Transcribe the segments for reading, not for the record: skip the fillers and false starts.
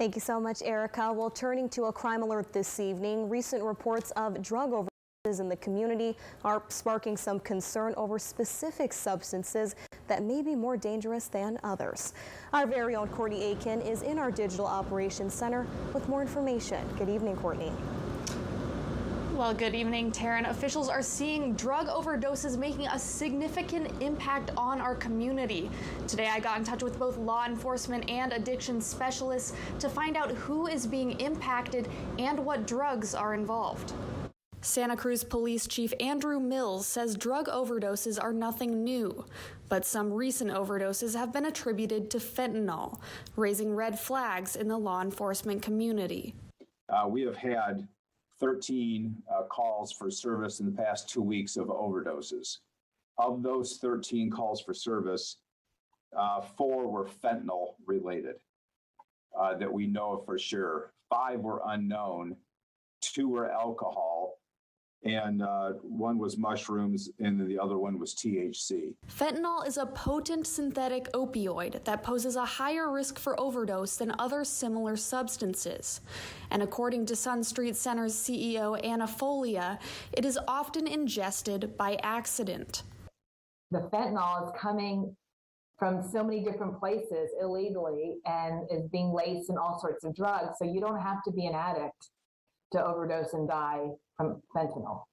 Thank you so much, Erica. Well, turning to a crime alert this evening, recent reports of drug overdoses in the community are sparking some concern over specific substances that may be more dangerous than others. Our very own Courtney Aiken is in our Digital Operations Center with more information. Good evening, Courtney. Well, good evening, Taryn. Officials are seeing drug overdoses making a significant impact on our community. Today, I got in touch with both law enforcement and addiction specialists to find out who is being impacted and what drugs are involved. Santa Cruz Police Chief Andrew Mills says drug overdoses are nothing new, but some recent overdoses have been attributed to fentanyl, raising red flags in the law enforcement community. We have had 13 calls for service in the past 2 weeks of overdoses. Of those 13 calls for service, 4 were fentanyl related that we know of for sure. 5 were unknown, 2 were alcohol, and 1 was mushrooms, and the other one was THC. Fentanyl is a potent synthetic opioid that poses a higher risk for overdose than other similar substances. And according to Sun Street Center's CEO Anna Folia, it is often ingested by accident. The fentanyl is coming from so many different places illegally and is being laced in all sorts of drugs, so you don't have to be an addict to overdose and die from fentanyl.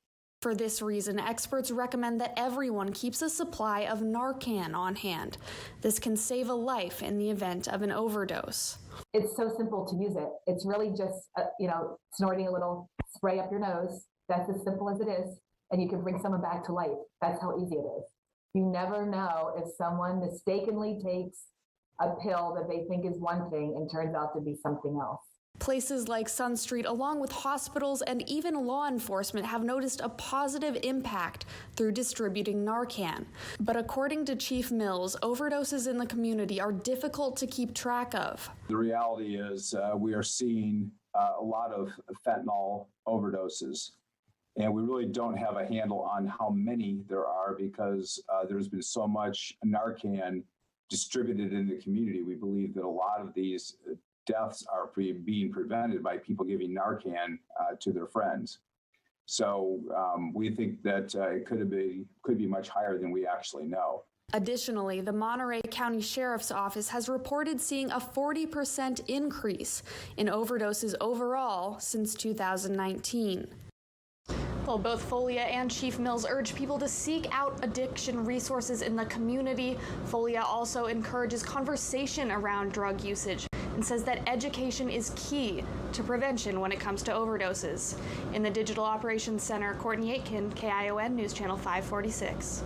For this reason, experts recommend that everyone keeps a supply of Narcan on hand. This can save a life in the event of an overdose. It's so simple to use it. It's really just, snorting a little spray up your nose. That's as simple as it is. And you can bring someone back to life. That's how easy it is. You never know if someone mistakenly takes a pill that they think is one thing and turns out to be something else. Places like Sun Street, along with hospitals and even law enforcement, have noticed a positive impact through distributing Narcan. But according to Chief Mills, overdoses in the community are difficult to keep track of. The reality is we are seeing a lot of fentanyl overdoses, and we really don't have a handle on how many there are because there's been so much Narcan distributed in the community. We believe that a lot of these deaths are being prevented by people giving Narcan to their friends. So we think that it could be much higher than we actually know. Additionally, the Monterey County Sheriff's Office has reported seeing a 40% increase in overdoses overall since 2019. Well, both Folia and Chief Mills urge people to seek out addiction resources in the community. Folia also encourages conversation around drug usage and says that education is key to prevention when it comes to overdoses. In the Digital Operations Center, Courtney Aiken, KION News Channel 546.